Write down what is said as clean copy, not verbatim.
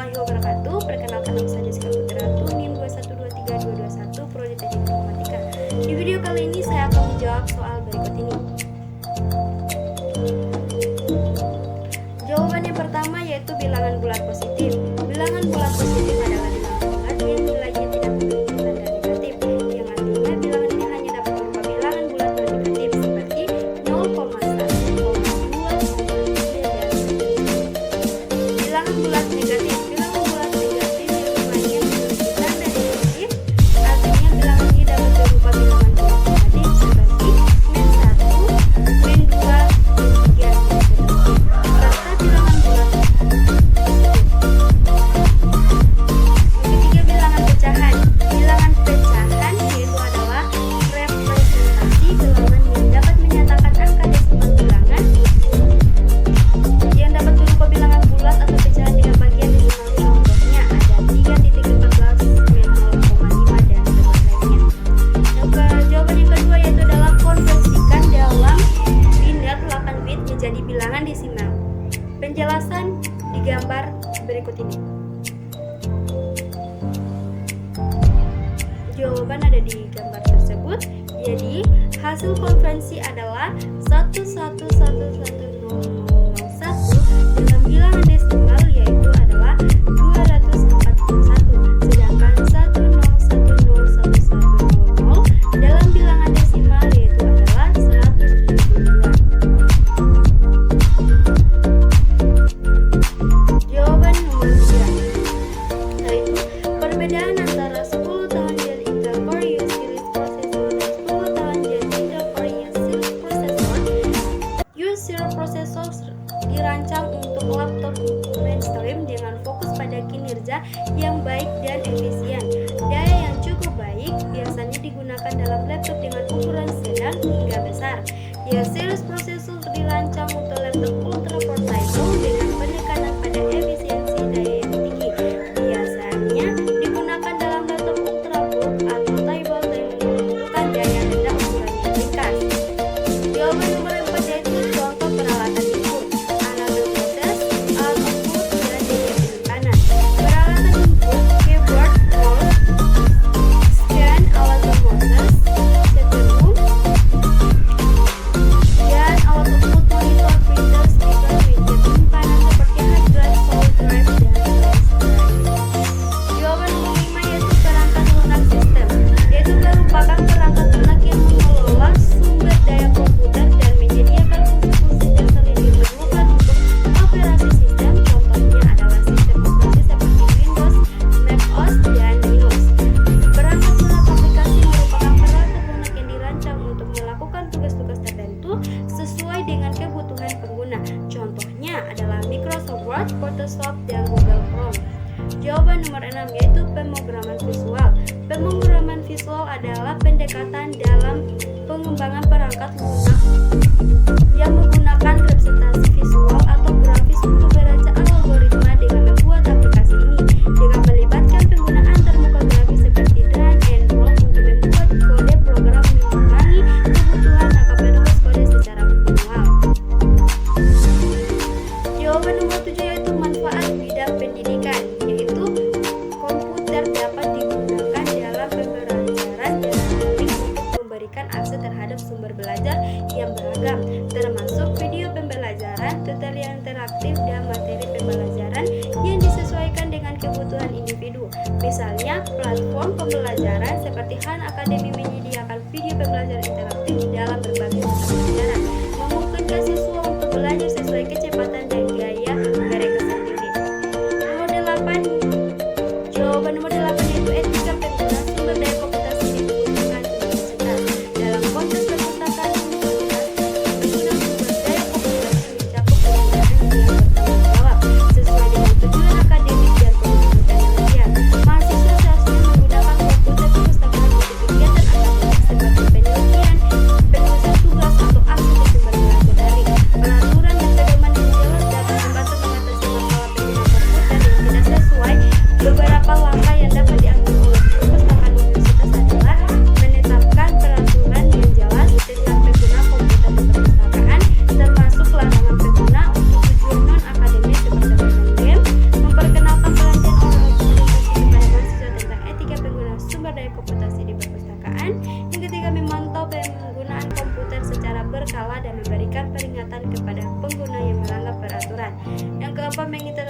warahmatullahi wabarakatuh. Perkenalkan, nama saya Jessica Putratu, NIM 2123221, Prodi Teknik Informatika. Di video kali ini saya akan menjawab soal berikut ini. Jawaban yang pertama yaitu bilangan bulat positif. Bilangan bulat positif adalah bilangan bulat yang nilainya tidak memiliki tanda negatif, yang artinya bilangan ini hanya dapat berupa bilangan bulat non negatif seperti 0,1, 0,2, 0,3, dan seterusnya. Bilangan bulat negatif. Bilangan bulat negatif yang nilainya memiliki tanda negatif, artinya bilangan ini dapat berupa bilangan bulat negatif seperti -1, -2, -3, dan seterusnya. Serta bilangan bulat ketiga, bilangan pecahan. Bilangan pecahan yaitu adalah representasi bilangan yang dapat menyatakan angka desimal bilangan yang dapat berupa bilangan bulat atau pecahan dengan bagian desimal. Contohnya ada 3.14, 0,5, dan sebagainya. Jawaban yang kedua yaitu adalah konversikan dalam binder 8 bit menjadi bilangan desimal. Penjelasan di gambar berikut ini. Jawaban ada di gambar tersebut. Jadi hasil konversi adalah 1111001 dengan bilangan desimal yaitu adalah 241, sedangkan 1010110 dalam bilangan desimal yaitu adalah 172. Jawaban nomor 3 yaitu perbedaan antara 10 tahun Dell Intel Core i series processor dan 10 tahun Dell Intel Core i series processor. U0 processor dirancang untuk laptop mainstream dengan fokus pada kinerja yang baik dan efisien. Daya yang cukup baik biasanya digunakan dalam laptop dengan ukuran sedang hingga besar. U0 processor dirancang untuk laptop ultra portable dengan penekanan pada efisiensi daya yang tinggi. Biasanya digunakan dalam laptop ultrabook atau table yang membutuhkan daya rendah ukuran yang ringkas. Jawaban nomor 4 yaitu contoh peralatan input, analog proses, alat output, dan daya penekanan. Peralatan input, keyboard, mouse, scan, alat pemroses, CPU, dan alat output monitor, printer, speaker, media penyimpanan seperti hard drive, solid drive, dan flash drive. Jawaban nomor 5 yaitu perangkat lunak sistem, yaitu merupakan perangkat lunak yang mengelola sumber daya komputer dan menyediakan fungsi-fungsi dasar yang diperlukan untuk operasi sistem. Contohnya adalah sistem operasi seperti Windows, Mac OS, dan Linux. Perangkat lunak aplikasi merupakan perangkat lunak yang dirancang untuk melakukan tugas-tugas tertentu sesuai dengan kebutuhan pengguna. Contohnya adalah Microsoft Word, Photoshop, dan Google Chrome. Jawaban nomor 6 yaitu pemrograman visual. Pemrograman visual adalah pendekatan dalam pengembangan perangkat lunak yang menggunakan representasi visual atau grafis untuk berancang algoritma dengan membuat aplikasi ini dengan melibatkan penggunaan termuka grafis seperti drag and drop untuk membuat kode program mengurangi kebutuhan akan menulis kode secara manual. Jawaban nomor 7 yaitu manfaat bidang pendidikan, yaitu komputer dapat digunakan dalam pembelajaran daring untuk memberikan akses terhadap sumber belajar yang beragam, termasuk video pembelajaran, tutorial interaktif, dan materi pembelajaran yang disesuaikan dengan kebutuhan individu. Misalnya, platform pembelajaran seperti Khan Academy menyediakan video pembelajaran interaktif dalam berbagai mata pelajaran, memungkinkan siswa untuk belajar sesuai kecepatan dan gaya mereka sendiri. Nomor 8, jawaban nomor 8 yaitu etika penggunaan sumber daya komputasi di lingkungan universitas. Dalam konteks perpustakaan universitas, penggunaan sumber daya komputasi mencakup penggunaan yang bertanggung jawab sesuai dengan tujuan akademik dan pendidikan yang lainnya. Mahasiswa seharusnya menggunakan komputer perpustakaan untuk kegiatan pamengitan